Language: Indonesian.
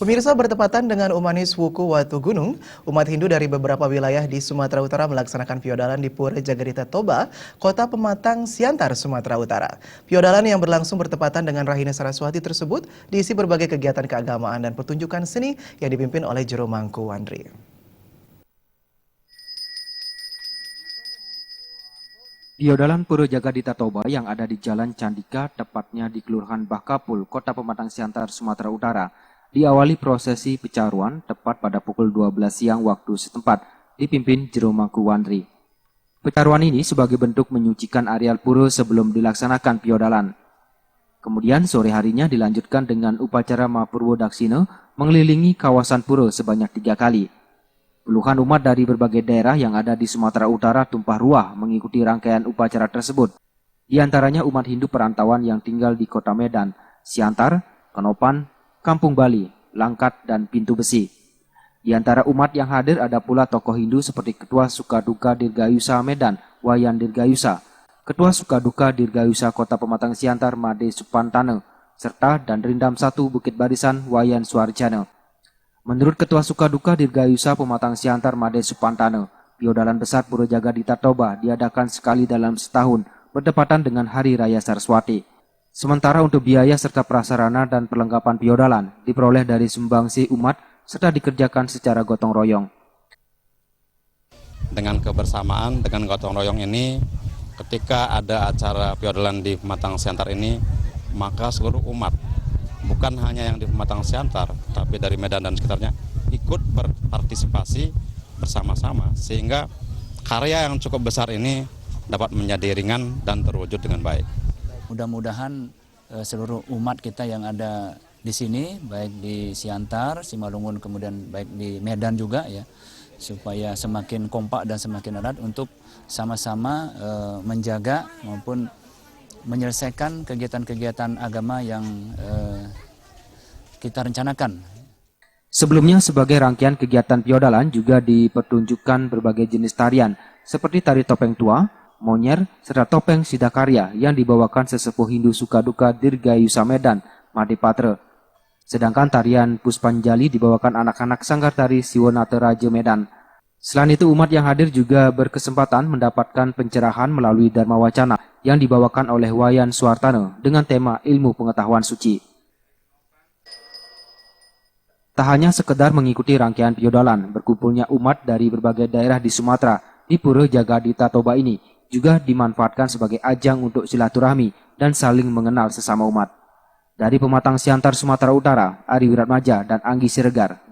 Pemirsa, bertepatan dengan Umanis Wuku Watu Gunung, umat Hindu dari beberapa wilayah di Sumatera Utara melaksanakan Piodalan di Pura Jagadita Toba, Kota Pematang Siantar, Sumatera Utara. Piodalan yang berlangsung bertepatan dengan Rahina Saraswati tersebut diisi berbagai kegiatan keagamaan dan pertunjukan seni yang dipimpin oleh Jero Mangku Wandri. Piodalan Pura Jagadita Toba yang ada di Jalan Candika, tepatnya di Kelurahan Bahkapul, Kota Pematang Siantar, Sumatera Utara, diawali prosesi pecaruan tepat pada pukul 12 siang waktu setempat, dipimpin Jero Mangku Wandri. Pecaruan ini sebagai bentuk menyucikan areal pura sebelum dilaksanakan piodalan. Kemudian sore harinya dilanjutkan dengan upacara Mahapurwo Daksina mengelilingi kawasan pura sebanyak 3 kali. Puluhan umat dari berbagai daerah yang ada di Sumatera Utara tumpah ruah mengikuti rangkaian upacara tersebut. Di antaranya umat Hindu perantauan yang tinggal di Kota Medan, Siantar, Kenopan, Kampung Bali, Langkat, dan Pintu Besi. Di antara umat yang hadir ada pula tokoh Hindu seperti Ketua Sukaduka Dirgayusa Medan, Wayan Dirgayusa, Ketua Sukaduka Dirgayusa Kota Pematang Siantar, Made Supantana, serta dan Rindam 1 Bukit Barisan, Wayan Suarjana. Menurut Ketua Sukaduka Dirgayusa Pematang Siantar, Made Supantana, Piodalan besar Pura Jagadita Toba diadakan sekali dalam setahun bertepatan dengan Hari Raya Saraswati. Sementara untuk biaya serta prasarana dan perlengkapan piodalan diperoleh dari sumbangsi umat serta dikerjakan secara gotong royong. Dengan kebersamaan, dengan gotong royong ini, ketika ada acara piodalan di Pematang Siantar ini, maka seluruh umat, bukan hanya yang di Pematang Siantar, tapi dari Medan dan sekitarnya, ikut berpartisipasi bersama-sama, sehingga karya yang cukup besar ini dapat menjadi ringan dan terwujud dengan baik. Mudah-mudahan seluruh umat kita yang ada di sini, baik di Siantar, Simalungun, kemudian baik di Medan juga ya, supaya semakin kompak dan semakin erat untuk sama-sama menjaga maupun menyelesaikan kegiatan-kegiatan agama yang kita rencanakan. Sebelumnya sebagai rangkaian kegiatan piodalan juga dipertunjukkan berbagai jenis tarian seperti tari topeng tua, monyer, serta topeng sidakarya yang dibawakan sesepuh Hindu Sukaduka Dirgayusa Medan, Made Patra. Sedangkan tarian Puspanjali dibawakan anak-anak Sanggar Tari Siwonata Raja Medan. Selain itu umat yang hadir juga berkesempatan mendapatkan pencerahan melalui Dharma Wacana yang dibawakan oleh Wayan Suartana dengan tema ilmu pengetahuan suci. Tak hanya sekedar mengikuti rangkaian piodalan, berkumpulnya umat dari berbagai daerah di Sumatera di Pura Jagadita Toba ini juga dimanfaatkan sebagai ajang untuk silaturahmi dan saling mengenal sesama umat. Dari Pematang Siantar, Sumatera Utara, Ari Wiratmaja dan Anggi Siregar.